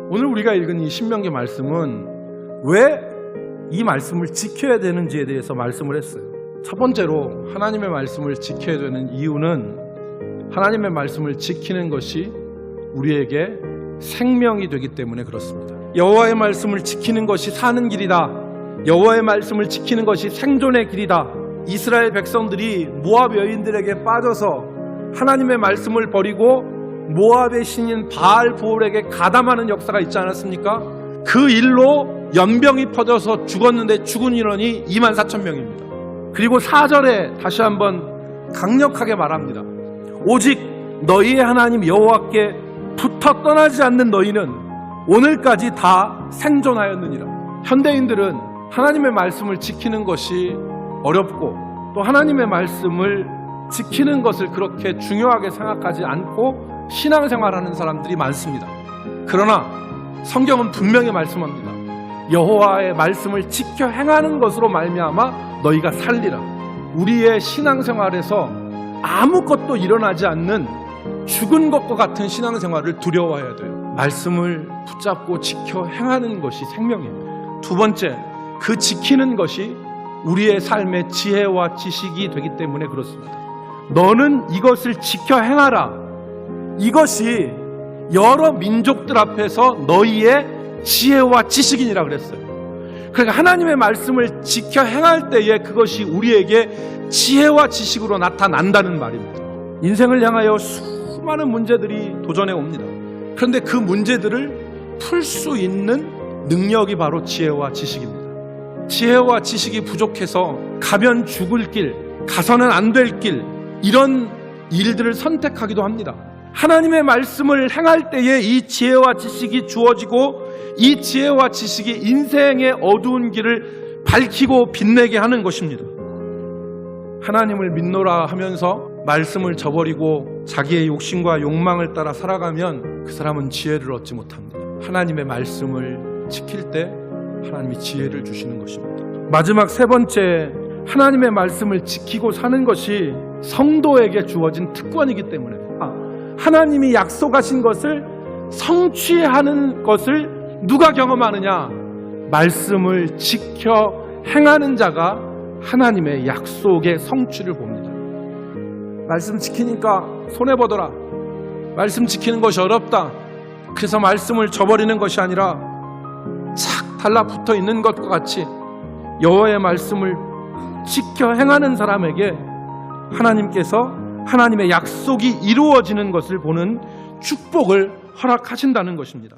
오늘 우리가 읽은 이 신명기 말씀은 왜 이 말씀을 지켜야 되는지에 대해서 말씀을 했어요. 첫 번째로 하나님의 말씀을 지켜야 되는 이유는 하나님의 말씀을 지키는 것이 우리에게 생명이 되기 때문에 그렇습니다. 여호와의 말씀을 지키는 것이 사는 길이다. 여호와의 말씀을 지키는 것이 생존의 길이다. 이스라엘 백성들이 모압 여인들에게 빠져서 하나님의 말씀을 버리고 모압의 신인 바알보올에게 가담하는 역사가 있지 않았습니까? 그 일로 연병이 퍼져서 죽었는데 죽은 인원이 24,000명입니다. 그리고 4절에 다시 한번 강력하게 말합니다. 오직 너희의 하나님 여호와께 붙어 떠나지 않는 너희는 오늘까지 다 생존하였느니라. 현대인들은 하나님의 말씀을 지키는 것이 어렵고 또 하나님의 말씀을 지키는 것을 그렇게 중요하게 생각하지 않고 신앙생활하는 사람들이 많습니다. 그러나 성경은 분명히 말씀합니다. 여호와의 말씀을 지켜 행하는 것으로 말미암아 너희가 살리라. 우리의 신앙생활에서 아무것도 일어나지 않는 죽은 것과 같은 신앙생활을 두려워해야 돼요. 말씀을 붙잡고 지켜 행하는 것이 생명입니다. 두 번째, 그 지키는 것이 우리의 삶의 지혜와 지식이 되기 때문에 그렇습니다. 너는 이것을 지켜 행하라. 이것이 여러 민족들 앞에서 너희의 지혜와 지식이니라 그랬어요. 그러니까 하나님의 말씀을 지켜 행할 때에 그것이 우리에게 지혜와 지식으로 나타난다는 말입니다. 인생을 향하여 수많은 문제들이 도전해 옵니다. 그런데 그 문제들을 풀 수 있는 능력이 바로 지혜와 지식입니다. 지혜와 지식이 부족해서 가면 죽을 길, 가서는 안 될 길, 이런 일들을 선택하기도 합니다. 하나님의 말씀을 행할 때에 이 지혜와 지식이 주어지고 이 지혜와 지식이 인생의 어두운 길을 밝히고 빛내게 하는 것입니다. 하나님을 믿노라 하면서 말씀을 저버리고 자기의 욕심과 욕망을 따라 살아가면 그 사람은 지혜를 얻지 못합니다. 하나님의 말씀을 지킬 때 하나님이 지혜를 주시는 것입니다. 마지막 세 번째, 하나님의 말씀을 지키고 사는 것이 성도에게 주어진 특권이기 때문에 하나님이 약속하신 것을 성취하는 것을 누가 경험하느냐? 말씀을 지켜 행하는 자가 하나님의 약속의 성취를 봅니다. 말씀 지키니까 손해보더라. 말씀 지키는 것이 어렵다. 그래서 말씀을 저버리는 것이 아니라 착 달라붙어 있는 것과 같이 여호와의 말씀을 지켜 행하는 사람에게 하나님께서 하나님의 약속이 이루어지는 것을 보는 축복을 허락하신다는 것입니다.